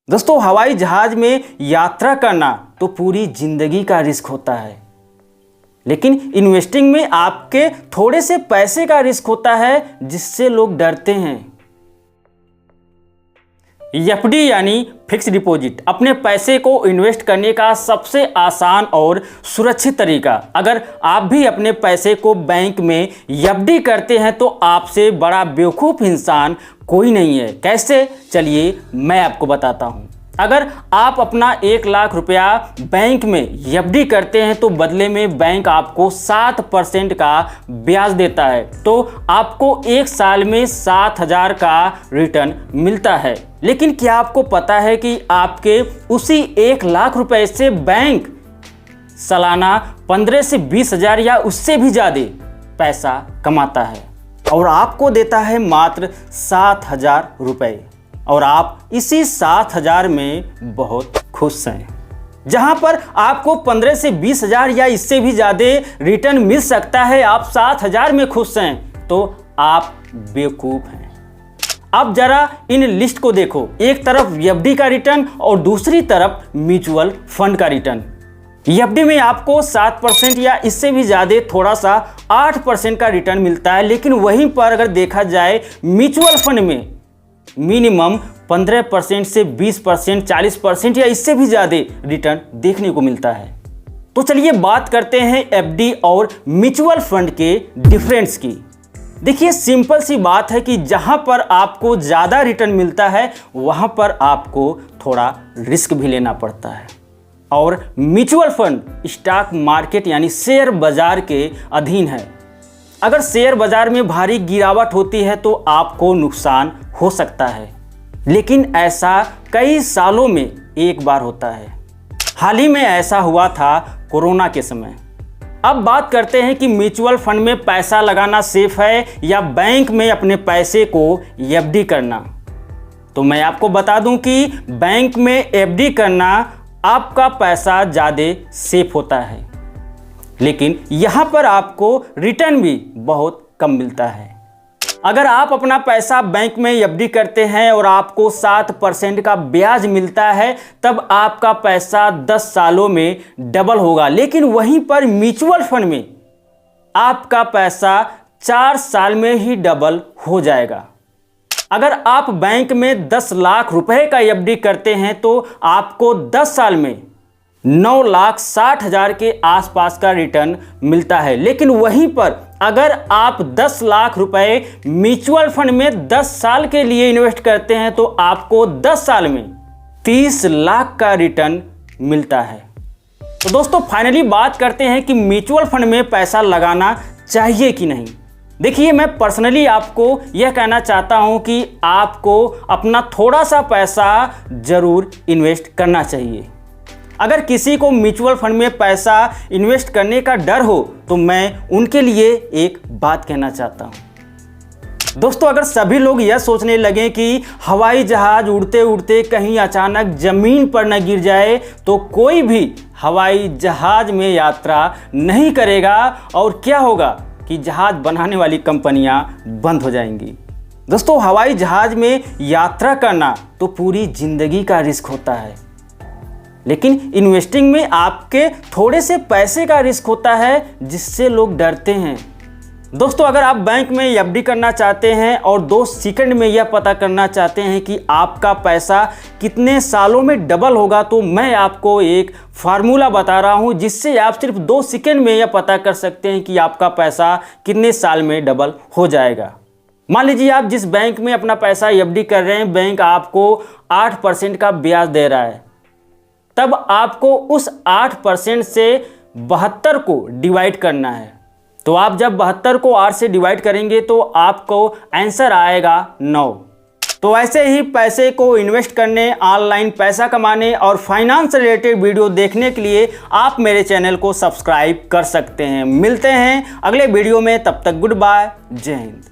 दोस्तों, हवाई जहाज में यात्रा करना तो पूरी जिंदगी का रिस्क होता है, लेकिन इन्वेस्टिंग में आपके थोड़े से पैसे का रिस्क होता है जिससे लोग डरते हैं। एफडी यानी फिक्स डिपॉजिट अपने पैसे को इन्वेस्ट करने का सबसे आसान और सुरक्षित तरीका। अगर आप भी अपने पैसे को बैंक में एफडी करते हैं तो आपसे बड़ा बेवकूफ़ इंसान कोई नहीं है। कैसे, चलिए मैं आपको बताता हूं। अगर आप अपना 1 लाख रुपया बैंक में एफडी करते हैं तो बदले में बैंक आपको 7% का ब्याज देता है, तो आपको 1 साल में 7,000 का रिटर्न मिलता है। लेकिन क्या आपको पता है कि आपके उसी 1 लाख रुपए से बैंक सालाना 15 से 20,000 या उससे भी ज़्यादा पैसा कमाता है और आपको देता है मात्र 7,000 रुपये, और आप इसी 7,000 में बहुत खुश हैं। जहां पर आपको 15 से 20,000 या इससे भी ज़्यादा रिटर्न मिल सकता है, आप 7,000 में खुश हैं, तो आप बेवकूफ़ हैं। अब जरा इन लिस्ट को देखो, एक तरफ एफडी का रिटर्न और दूसरी तरफ म्यूचुअल फंड का रिटर्न। एफडी में आपको 7% या इससे भी ज़्यादा थोड़ा सा 8% का रिटर्न मिलता है, लेकिन वहीं पर अगर देखा जाए म्यूचुअल फंड में मिनिमम 15% से 20%, 40% या इससे भी ज़्यादा रिटर्न देखने को मिलता है। तो चलिए बात करते हैं एफडी और म्यूचुअल फंड के डिफरेंस की। देखिए, सिंपल सी बात है कि जहां पर आपको ज़्यादा रिटर्न मिलता है वहां पर आपको थोड़ा रिस्क भी लेना पड़ता है, और म्यूचुअल फंड स्टॉक मार्केट यानी शेयर बाजार के अधीन है। अगर शेयर बाजार में भारी गिरावट होती है तो आपको नुकसान हो सकता है, लेकिन ऐसा कई सालों में एक बार होता है। हाल ही में ऐसा हुआ था कोरोना के समय। अब बात करते हैं कि म्यूचुअल फंड में पैसा लगाना सेफ है या बैंक में अपने पैसे को एफडी करना। तो मैं आपको बता दूं कि बैंक में एफडी करना आपका पैसा ज़्यादा सेफ होता है, लेकिन यहाँ पर आपको रिटर्न भी बहुत कम मिलता है। अगर आप अपना पैसा बैंक में एफडी करते हैं और आपको 7% का ब्याज मिलता है, तब आपका पैसा 10 सालों में डबल होगा। लेकिन वहीं पर म्यूचुअल फंड में आपका पैसा 4 साल में ही डबल हो जाएगा। अगर आप बैंक में 10 लाख रुपए का एफडी करते हैं तो आपको 10 साल में 9,60,000 के आसपास का रिटर्न मिलता है। लेकिन वहीं पर अगर आप 10 लाख रुपए म्यूचुअल फंड में 10 साल के लिए इन्वेस्ट करते हैं तो आपको 10 साल में 30 लाख का रिटर्न मिलता है। तो दोस्तों, फाइनली बात करते हैं कि म्यूचुअल फंड में पैसा लगाना चाहिए कि नहीं। देखिए, मैं पर्सनली आपको यह कहना चाहता हूं कि आपको अपना थोड़ा सा पैसा जरूर इन्वेस्ट करना चाहिए। अगर किसी को म्यूचुअल फंड में पैसा इन्वेस्ट करने का डर हो तो मैं उनके लिए एक बात कहना चाहता हूं। दोस्तों, अगर सभी लोग यह सोचने लगें कि हवाई जहाज उड़ते उड़ते कहीं अचानक ज़मीन पर न गिर जाए तो कोई भी हवाई जहाज में यात्रा नहीं करेगा, और क्या होगा कि जहाज बनाने वाली कंपनियां बंद हो जाएंगी। दोस्तों, हवाई जहाज में यात्रा करना तो पूरी ज़िंदगी का रिस्क होता है, लेकिन इन्वेस्टिंग में आपके थोड़े से पैसे का रिस्क होता है जिससे लोग डरते हैं। दोस्तों, अगर आप बैंक में एफडी करना चाहते हैं और 2 सेकंड में यह पता करना चाहते हैं कि आपका पैसा कितने सालों में डबल होगा, तो मैं आपको एक फार्मूला बता रहा हूं जिससे आप सिर्फ 2 सेकंड में यह पता कर सकते हैं कि आपका पैसा कितने साल में डबल हो जाएगा। मान लीजिए आप जिस बैंक में अपना पैसा एफडी कर रहे हैं, बैंक आपको 8% का ब्याज दे रहा है, तब आपको उस 8% से 72 को डिवाइड करना है। तो आप जब 72 को 8 से डिवाइड करेंगे तो आपको आंसर आएगा 9। तो ऐसे ही पैसे को इन्वेस्ट करने, ऑनलाइन पैसा कमाने और फाइनेंस से रिलेटेड वीडियो देखने के लिए आप मेरे चैनल को सब्सक्राइब कर सकते हैं। मिलते हैं अगले वीडियो में, तब तक गुड बाय, जय हिंद।